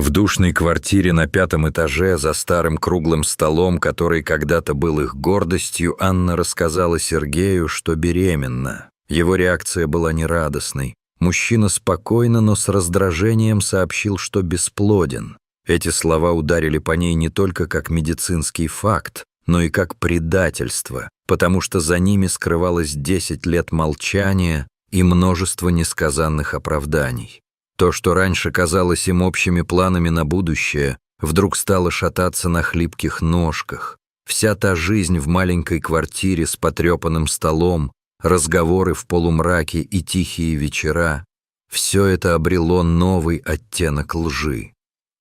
В душной квартире на 5-м этаже за старым круглым столом, который когда-то был их гордостью, Анна рассказала Сергею, что беременна. Его реакция была нерадостной. Мужчина спокойно, но с раздражением сообщил, что бесплоден. Эти слова ударили по ней не только как медицинский факт, но и как предательство, потому что за ними скрывалось 10 лет молчания и множество несказанных оправданий. То, что раньше казалось им общими планами на будущее, вдруг стало шататься на хлипких ножках. Вся та жизнь в маленькой квартире с потрепанным столом, разговоры в полумраке и тихие вечера — все это обрело новый оттенок лжи.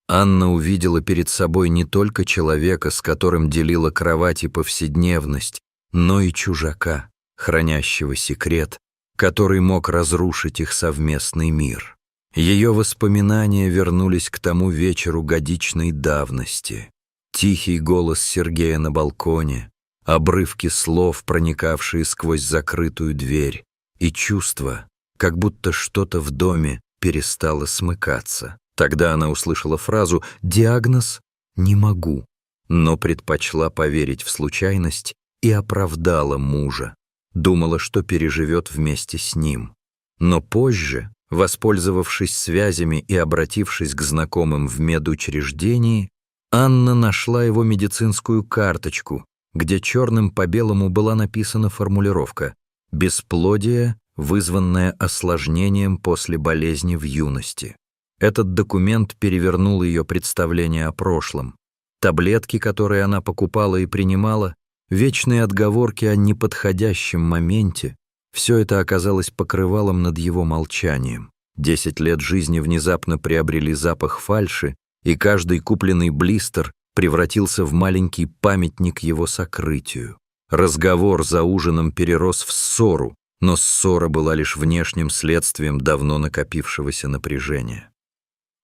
Анна увидела перед собой не только человека, с которым делила кровать и повседневность, но и чужака, хранящего секрет, который мог разрушить их совместный мир. Ее воспоминания вернулись к тому вечеру годичной давности. Тихий голос Сергея на балконе, обрывки слов, проникавшие сквозь закрытую дверь, и чувство, как будто что-то в доме перестало смыкаться. Тогда она услышала фразу «диагноз не могу», но предпочла поверить в случайность и оправдала мужа. Думала, что переживет вместе с ним. Но позже, воспользовавшись связями и обратившись к знакомым в медучреждении, Анна нашла его медицинскую карточку, где черным по белому была написана формулировка «бесплодие, вызванное осложнением после болезни в юности». Этот документ перевернул ее представление о прошлом. Таблетки, которые она покупала и принимала, вечные отговорки о неподходящем моменте — все это оказалось покрывалом над его молчанием. 10 лет жизни внезапно приобрели запах фальши, и каждый купленный блистер превратился в маленький памятник его сокрытию. Разговор за ужином перерос в ссору, но ссора была лишь внешним следствием давно накопившегося напряжения.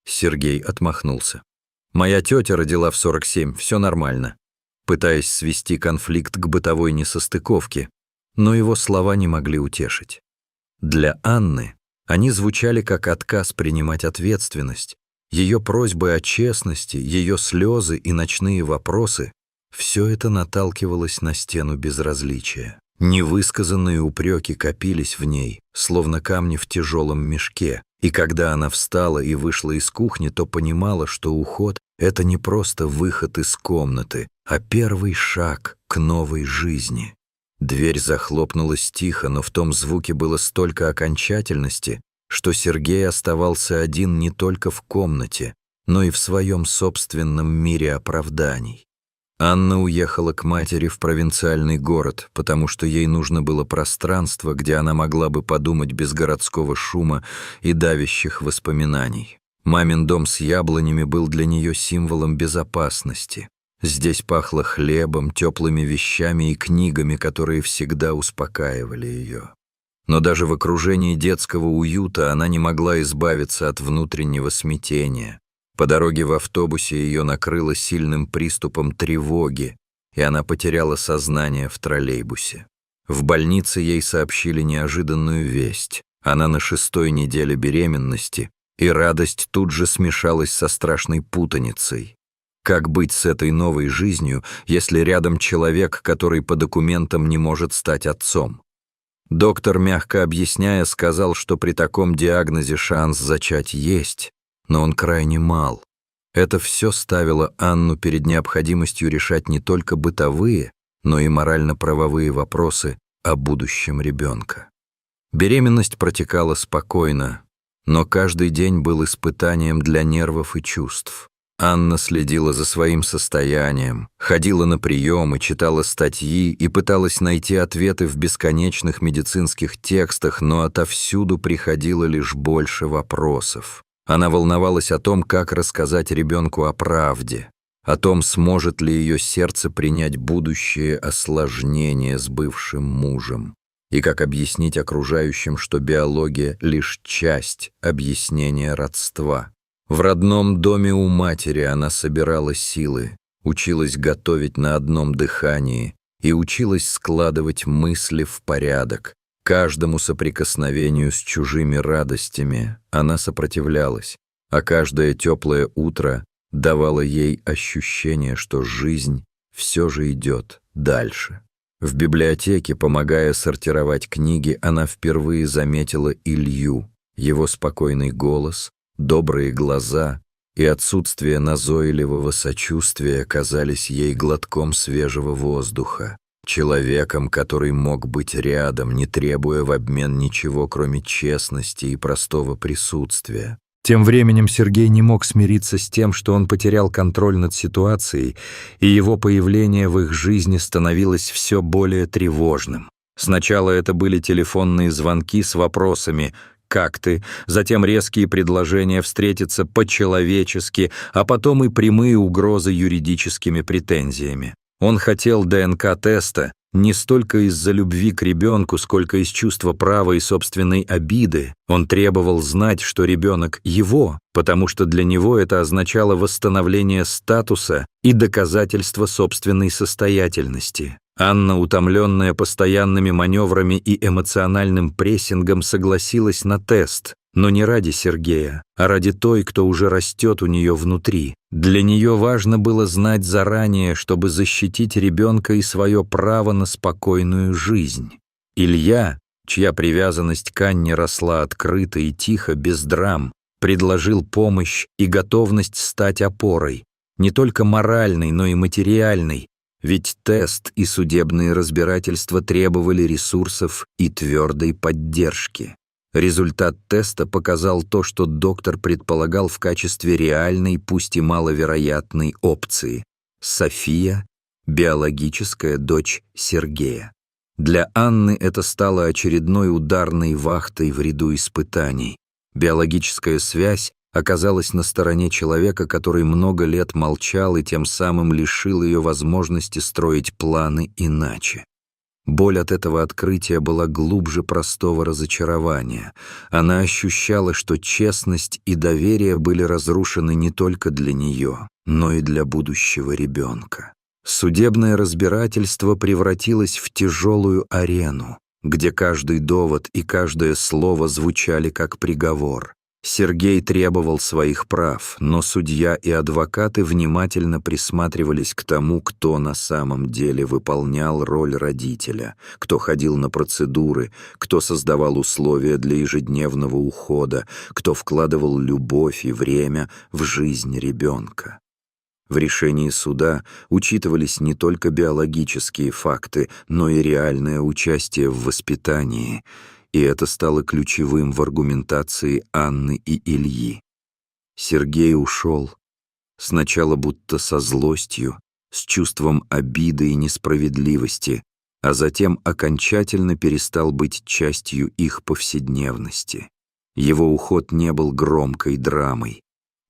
Сергей отмахнулся. «Моя тетя родила в 47, все нормально», пытаясь свести конфликт к бытовой несостыковке, но его слова не могли утешить. Для Анны они звучали как отказ принимать ответственность. Ее просьбы о честности, ее слезы и ночные вопросы — все это наталкивалось на стену безразличия. Невысказанные упреки копились в ней, словно камни в тяжелом мешке, и когда она встала и вышла из кухни, то понимала, что уход — это не просто выход из комнаты, а первый шаг к новой жизни. Дверь захлопнулась тихо, но в том звуке было столько окончательности, что Сергей оставался один не только в комнате, но и в своем собственном мире оправданий. Анна уехала к матери в провинциальный город, потому что ей нужно было пространство, где она могла бы подумать без городского шума и давящих воспоминаний. Мамин дом с яблонями был для нее символом безопасности. Здесь пахло хлебом, теплыми вещами и книгами, которые всегда успокаивали ее. Но даже в окружении детского уюта она не могла избавиться от внутреннего смятения. По дороге в автобусе ее накрыло сильным приступом тревоги, и она потеряла сознание в троллейбусе. В больнице ей сообщили неожиданную весть. Она на 6-й неделе беременности, и радость тут же смешалась со страшной путаницей. Как быть с этой новой жизнью, если рядом человек, который по документам не может стать отцом? Доктор, мягко объясняя, сказал, что при таком диагнозе шанс зачать есть, но он крайне мал. Это все ставило Анну перед необходимостью решать не только бытовые, но и морально-правовые вопросы о будущем ребенка. Беременность протекала спокойно, но каждый день был испытанием для нервов и чувств. Анна следила за своим состоянием, ходила на приемы, читала статьи и пыталась найти ответы в бесконечных медицинских текстах, но отовсюду приходило лишь больше вопросов. Она волновалась о том, как рассказать ребенку о правде, о том, сможет ли ее сердце принять будущее осложнение с бывшим мужем, и как объяснить окружающим, что биология — лишь часть объяснения родства. В родном доме у матери она собирала силы, училась готовить на одном дыхании и училась складывать мысли в порядок. Каждому соприкосновению с чужими радостями она сопротивлялась, а каждое теплое утро давало ей ощущение, что жизнь все же идет дальше. В библиотеке, помогая сортировать книги, она впервые заметила Илью, его спокойный голос, добрые глаза и отсутствие назойливого сочувствия казались ей глотком свежего воздуха, человеком, который мог быть рядом, не требуя в обмен ничего, кроме честности и простого присутствия. Тем временем Сергей не мог смириться с тем, что он потерял контроль над ситуацией, и его появление в их жизни становилось все более тревожным. Сначала это были телефонные звонки с вопросами «Как ты?», затем резкие предложения встретиться по-человечески, а потом и прямые угрозы юридическими претензиями. Он хотел ДНК-теста не столько из-за любви к ребенку, сколько из чувства права и собственной обиды. Он требовал знать, что ребенок его, потому что для него это означало восстановление статуса и доказательство собственной состоятельности. Анна, утомленная постоянными маневрами и эмоциональным прессингом, согласилась на тест, но не ради Сергея, а ради той, кто уже растет у нее внутри. Для нее важно было знать заранее, чтобы защитить ребенка и свое право на спокойную жизнь. Илья, чья привязанность к Анне росла открыто и тихо, без драм, предложил помощь и готовность стать опорой, не только моральной, но и материальной, ведь тест и судебные разбирательства требовали ресурсов и твердой поддержки. Результат теста показал то, что доктор предполагал в качестве реальной, пусть и маловероятной опции. София – биологическая дочь Сергея. Для Анны это стало очередной ударной вахтой в ряду испытаний. Биологическая связь оказалась на стороне человека, который много лет молчал и тем самым лишил ее возможности строить планы иначе. Боль от этого открытия была глубже простого разочарования. Она ощущала, что честность и доверие были разрушены не только для нее, но и для будущего ребенка. Судебное разбирательство превратилось в тяжелую арену, где каждый довод и каждое слово звучали как приговор. Сергей требовал своих прав, но судья и адвокаты внимательно присматривались к тому, кто на самом деле выполнял роль родителя, кто ходил на процедуры, кто создавал условия для ежедневного ухода, кто вкладывал любовь и время в жизнь ребенка. В решении суда учитывались не только биологические факты, но и реальное участие в воспитании, и это стало ключевым в аргументации Анны и Ильи. Сергей ушел, сначала будто со злостью, с чувством обиды и несправедливости, а затем окончательно перестал быть частью их повседневности. Его уход не был громкой драмой.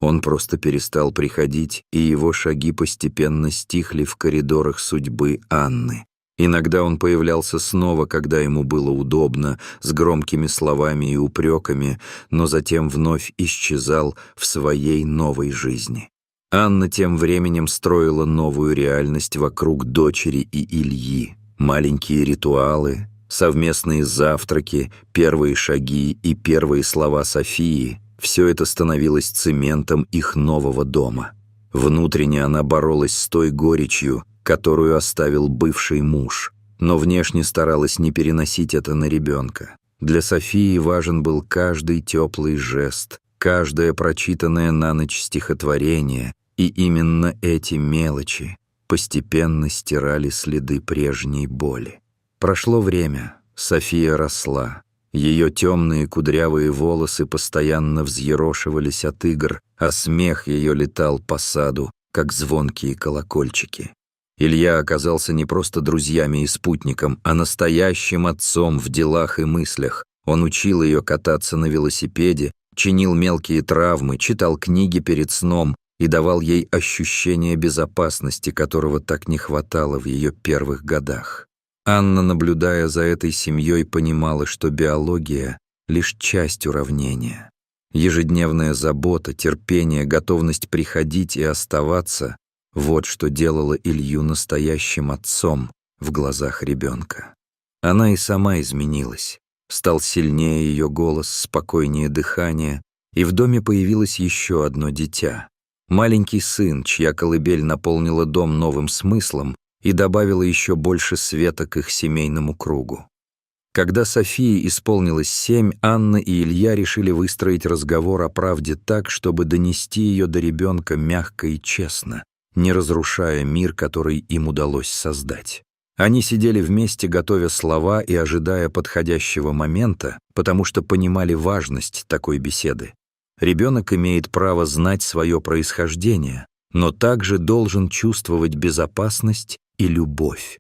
Он просто перестал приходить, и его шаги постепенно стихли в коридорах судьбы Анны. Иногда он появлялся снова, когда ему было удобно, с громкими словами и упреками, но затем вновь исчезал в своей новой жизни. Анна тем временем строила новую реальность вокруг дочери и Ильи. Маленькие ритуалы, совместные завтраки, первые шаги и первые слова Софии — все это становилось цементом их нового дома. Внутренне она боролась с той горечью, которую оставил бывший муж, но внешне старалась не переносить это на ребенка. Для Софии важен был каждый теплый жест, каждое прочитанное на ночь стихотворение, и именно эти мелочи постепенно стирали следы прежней боли. Прошло время, София росла. Ее темные кудрявые волосы постоянно взъерошивались от игр, а смех ее летал по саду, как звонкие колокольчики. Илья оказался не просто друзьями и спутником, а настоящим отцом в делах и мыслях. Он учил ее кататься на велосипеде, чинил мелкие травмы, читал книги перед сном и давал ей ощущение безопасности, которого так не хватало в ее первых годах. Анна, наблюдая за этой семьей, понимала, что биология — лишь часть уравнения. Ежедневная забота, терпение, готовность приходить и оставаться — вот что делало Илью настоящим отцом в глазах ребенка. Она и сама изменилась. Стал сильнее ее голос, спокойнее дыхание, и в доме появилось еще одно дитя. Маленький сын, чья колыбель наполнила дом новым смыслом и добавила еще больше света к их семейному кругу. Когда Софии исполнилось 7, Анна и Илья решили выстроить разговор о правде так, чтобы донести ее до ребенка мягко и честно, не разрушая мир, который им удалось создать. Они сидели вместе, готовя слова и ожидая подходящего момента, потому что понимали важность такой беседы. Ребенок имеет право знать свое происхождение, но также должен чувствовать безопасность и любовь.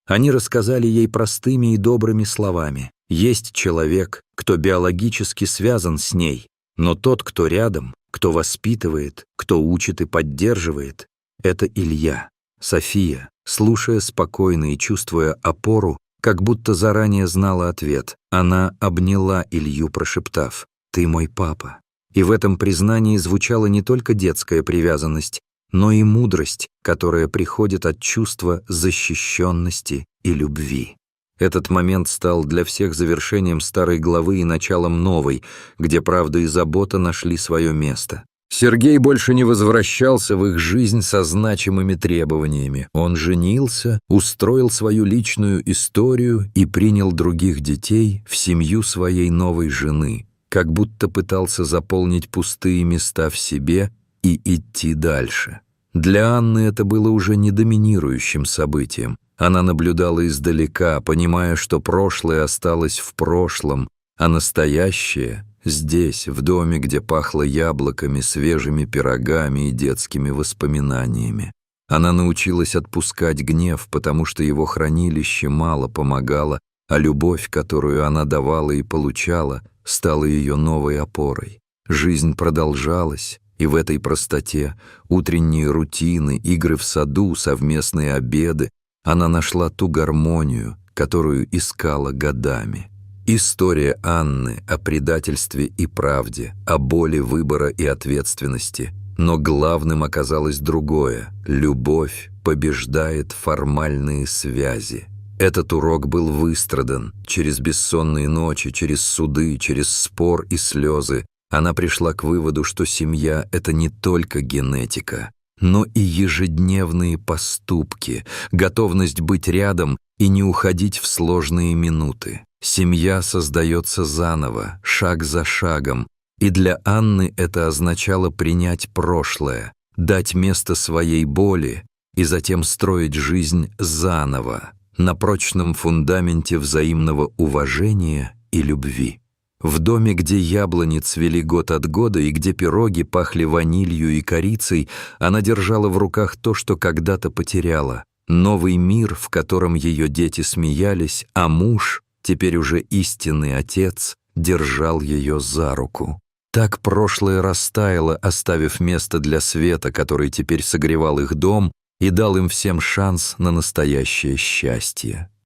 Они рассказали ей простыми и добрыми словами. Есть человек, кто биологически связан с ней, но тот, кто рядом, кто воспитывает, кто учит и поддерживает, это Илья. София, слушая спокойно и чувствуя опору, как будто заранее знала ответ, она обняла Илью, прошептав: «Ты мой папа». И в этом признании звучала не только детская привязанность, но и мудрость, которая приходит от чувства защищенности и любви. Этот момент стал для всех завершением старой главы и началом новой, где правда и забота нашли свое место. Сергей больше не возвращался в их жизнь со значимыми требованиями. Он женился, устроил свою личную историю и принял других детей в семью своей новой жены, как будто пытался заполнить пустые места в себе и идти дальше. Для Анны это было уже не доминирующим событием. Она наблюдала издалека, понимая, что прошлое осталось в прошлом, а настоящее — здесь, в доме, где пахло яблоками, свежими пирогами и детскими воспоминаниями. Она научилась отпускать гнев, потому что его хранилище мало помогало, а любовь, которую она давала и получала, стала ее новой опорой. Жизнь продолжалась, и в этой простоте, утренние рутины, игры в саду, совместные обеды, она нашла ту гармонию, которую искала годами. История Анны о предательстве и правде, о боли выбора и ответственности. Но главным оказалось другое — любовь побеждает формальные связи. Этот урок был выстрадан через бессонные ночи, через суды, через спор и слезы. Она пришла к выводу, что семья — это не только генетика, но и ежедневные поступки, готовность быть рядом и не уходить в сложные минуты. Семья создается заново, шаг за шагом, и для Анны это означало принять прошлое, дать место своей боли и затем строить жизнь заново, на прочном фундаменте взаимного уважения и любви. В доме, где яблони цвели год от года и где пироги пахли ванилью и корицей, она держала в руках то, что когда-то потеряла. Новый мир, в котором ее дети смеялись, а муж, теперь уже истинный отец, держал ее за руку. Так прошлое растаяло, оставив место для света, который теперь согревал их дом и дал им всем шанс на настоящее счастье.